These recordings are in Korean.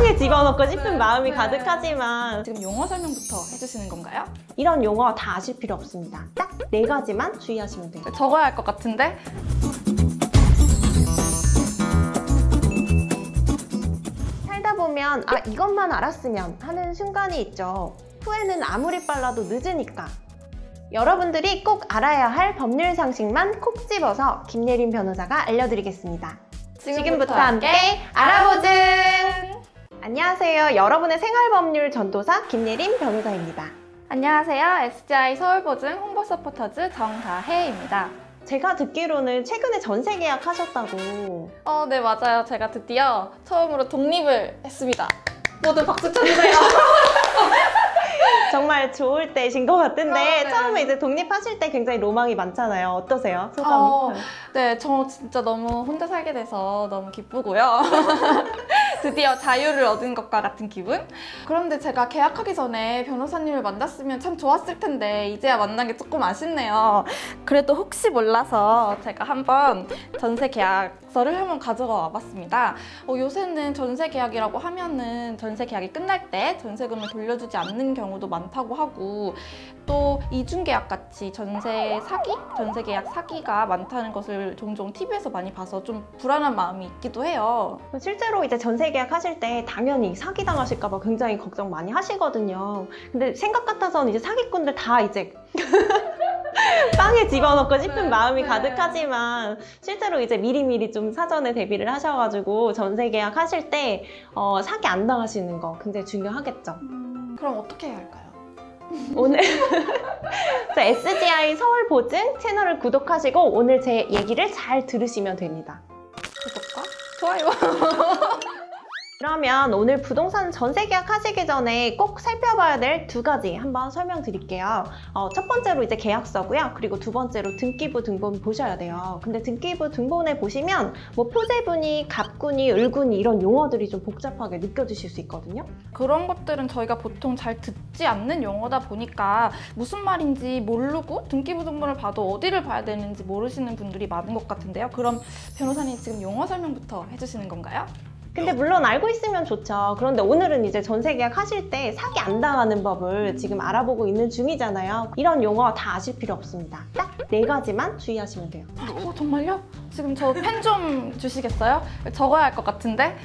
빵에 집어넣고 싶은 마음이 가득하지만 지금 용어 설명부터 해주시는 건가요? 이런 용어 다 아실 필요 없습니다. 딱 4가지만 주의하시면 돼요. 적어야 할 것 같은데? 살다 보면 아 이것만 알았으면 하는 순간이 있죠. 후회는 아무리 빨라도 늦으니까. 여러분들이 꼭 알아야 할 법률 상식만 콕 집어서 김예린 변호사가 알려드리겠습니다. 지금부터 함께 알아보증! 안녕하세요. 여러분의 생활법률 전도사 김예린 변호사입니다. 안녕하세요. SGI 서울보증 홍보 서포터즈 정다혜입니다. 제가 듣기로는 최근에 전세 계약하셨다고. 네, 맞아요. 제가 드디어 처음으로 독립을 했습니다. 모두 박수 쳐주세요. 정말 좋을 때신 것 같은데 네. 처음에 이제 독립하실 때 굉장히 로망이 많잖아요. 어떠세요? 소감이? 네, 저 진짜 너무 혼자 살게 돼서 너무 기쁘고요. 드디어 자유를 얻은 것과 같은 기분? 그런데 제가 계약하기 전에 변호사님을 만났으면 참 좋았을 텐데 이제야 만난 게 조금 아쉽네요. 그래도 혹시 몰라서 제가 한번 전세 계약서를 한번 가져가 와봤습니다. 요새는 전세 계약이라고 하면은 전세 계약이 끝날 때 전세금을 돌려주지 않는 경우도 많다고 하고 또 이중계약 같이 전세 사기? 전세 계약 사기가 많다는 것을 종종 TV에서 많이 봐서 좀 불안한 마음이 있기도 해요. 실제로 이제 전세 계약 하실 때 당연히 사기당하실까 봐 굉장히 걱정 많이 하시거든요. 근데 생각 같아서는 이제 사기꾼들 다 이제 빵에 집어넣고 싶은 마음이 가득하지만 실제로 이제 미리미리 좀 사전에 대비를 하셔가지고 전세 계약 하실 때 사기 안 당하시는 거 굉장히 중요하겠죠. 그럼 어떻게 해야 할까요? 오늘 SGI 서울보증 채널을 구독하시고 오늘 제 얘기를 잘 들으시면 됩니다. 구독과 좋아요. 그러면 오늘 부동산 전세 계약 하시기 전에 꼭 살펴봐야 될 2가지 한번 설명드릴게요. 첫 번째로 이제 계약서고요. 그리고 두 번째로 등기부 등본 보셔야 돼요. 근데 등기부 등본에 보시면 뭐 표제분이, 갑분이, 을분이 이런 용어들이 좀 복잡하게 느껴지실 수 있거든요. 그런 것들은 저희가 보통 잘 듣지 않는 용어다 보니까 무슨 말인지 모르고 등기부 등본을 봐도 어디를 봐야 되는지 모르시는 분들이 많은 것 같은데요. 그럼 변호사님 지금 용어 설명부터 해주시는 건가요? 근데 물론 알고 있으면 좋죠. 그런데 오늘은 이제 전세 계약 하실 때 사기 안 당하는 법을 지금 알아보고 있는 중이잖아요. 이런 용어 다 아실 필요 없습니다. 딱 4가지만 주의하시면 돼요. 정말요? 지금 저 펜 좀 주시겠어요? 적어야 할 것 같은데?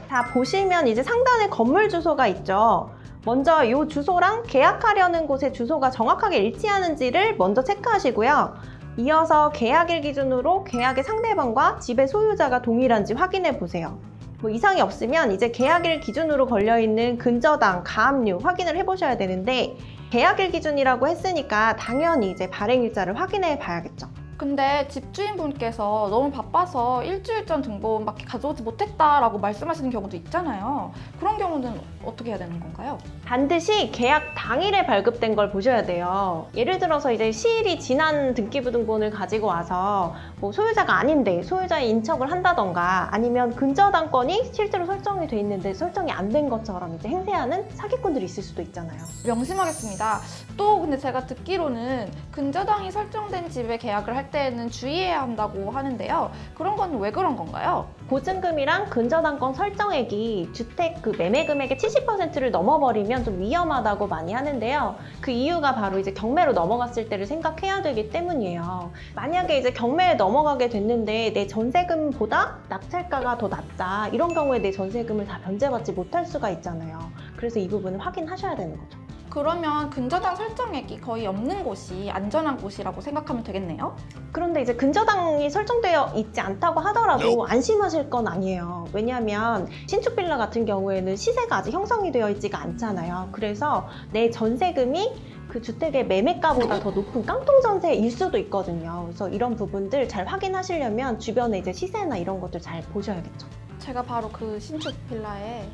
자, 보시면 이제 상단에 건물 주소가 있죠. 먼저 이 주소랑 계약하려는 곳의 주소가 정확하게 일치하는지를 먼저 체크하시고요. 이어서 계약일 기준으로 계약의 상대방과 집의 소유자가 동일한지 확인해 보세요. 뭐 이상이 없으면 이제 계약일 기준으로 걸려있는 근저당, 가압류 확인을 해보셔야 되는데 계약일 기준이라고 했으니까 당연히 이제 발행일자를 확인해 봐야겠죠. 근데 집주인분께서 너무 바빠서 일주일 전 등본밖에 가져오지 못했다라고 말씀하시는 경우도 있잖아요. 그런 경우는 어떻게 해야 되는 건가요? 반드시 계약 당일에 발급된 걸 보셔야 돼요. 예를 들어서 이제 시일이 지난 등기부 등본을 가지고 와서 뭐 소유자가 아닌데 소유자의 인척을 한다던가 아니면 근저당권이 실제로 설정이 돼 있는데 설정이 안 된 것처럼 이제 행세하는 사기꾼들이 있을 수도 있잖아요. 명심하겠습니다. 또 근데 제가 듣기로는 근저당이 설정된 집에 계약을 할 때는 주의해야 한다고 하는데요. 그런 건 왜 그런 건가요? 보증금이랑 근저당권 설정액이 주택 그 매매 금액의 70%를 넘어버리면 좀 위험하다고 많이 하는데요. 그 이유가 바로 이제 경매로 넘어갔을 때를 생각해야 되기 때문이에요. 만약에 이제 경매에 넘어가게 됐는데 내 전세금보다 낙찰가가 더 낮다. 이런 경우에 내 전세금을 다 변제받지 못할 수가 있잖아요. 그래서 이 부분을 확인하셔야 되는 거죠. 그러면 근저당 설정액이 거의 없는 곳이 안전한 곳이라고 생각하면 되겠네요? 그런데 이제 근저당이 설정되어 있지 않다고 하더라도 안심하실 건 아니에요. 왜냐하면 신축 빌라 같은 경우에는 시세가 아직 형성이 되어 있지가 않잖아요. 그래서 내 전세금이 그 주택의 매매가보다 더 높은 깡통 전세일 수도 있거든요. 그래서 이런 부분들 잘 확인하시려면 주변에 이제 시세나 이런 것들 잘 보셔야겠죠. 제가 바로 그 신축 빌라에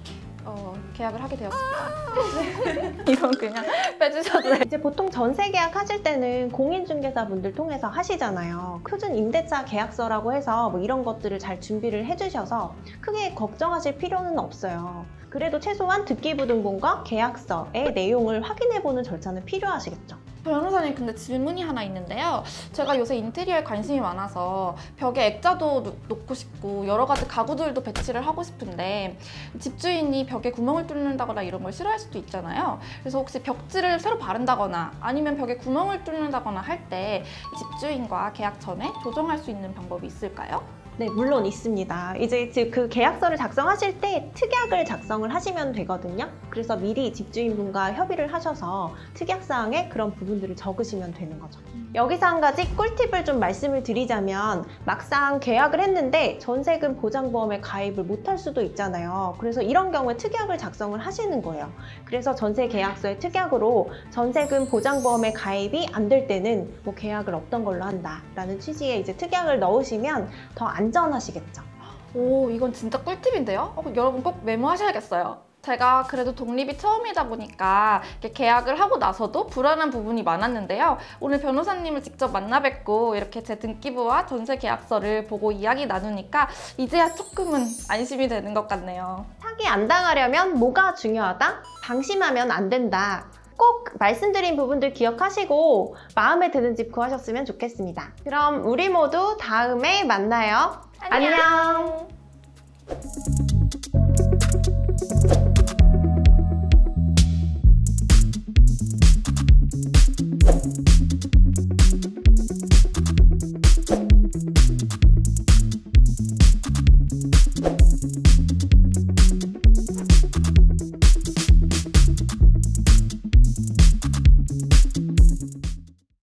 계약을 하게 되었습니다. 이건 그냥 빼주셔도 돼요. 이제 보통 전세 계약 하실 때는 공인중개사분들 통해서 하시잖아요. 표준 임대차 계약서라고 해서 뭐 이런 것들을 잘 준비를 해주셔서 크게 걱정하실 필요는 없어요. 그래도 최소한 등기부 등본과 계약서의 내용을 확인해보는 절차는 필요하시겠죠. 변호사님, 근데 질문이 하나 있는데요. 제가 요새 인테리어에 관심이 많아서 벽에 액자도 놓고 싶고 여러 가지 가구들도 배치를 하고 싶은데 집주인이 벽에 구멍을 뚫는다거나 이런 걸 싫어할 수도 있잖아요. 그래서 혹시 벽지를 새로 바른다거나 아니면 벽에 구멍을 뚫는다거나 할 때 집주인과 계약 전에 조정할 수 있는 방법이 있을까요? 네, 물론 있습니다. 이제 그 계약서를 작성하실 때 특약을 작성을 하시면 되거든요. 그래서 미리 집주인분과 협의를 하셔서 특약사항에 그런 부분들을 적으시면 되는 거죠. 여기서 한 가지 꿀팁을 좀 말씀을 드리자면 막상 계약을 했는데 전세금 보장보험에 가입을 못할 수도 있잖아요. 그래서 이런 경우에 특약을 작성을 하시는 거예요. 그래서 전세 계약서의 특약으로 전세금 보장보험에 가입이 안 될 때는 뭐 계약을 없던 걸로 한다라는 취지의 이제 특약을 넣으시면 더 안전하시겠죠. 오, 이건 진짜 꿀팁인데요? 여러분 꼭 메모하셔야겠어요. 제가 그래도 독립이 처음이다 보니까 이렇게 계약을 하고 나서도 불안한 부분이 많았는데요. 오늘 변호사님을 직접 만나 뵙고 이렇게 제 등기부와 전세 계약서를 보고 이야기 나누니까 이제야 조금은 안심이 되는 것 같네요. 사기 안 당하려면 뭐가 중요하다? 방심하면 안 된다. 꼭 말씀드린 부분들 기억하시고 마음에 드는 집 구하셨으면 좋겠습니다. 그럼 우리 모두 다음에 만나요. 안녕. 안녕.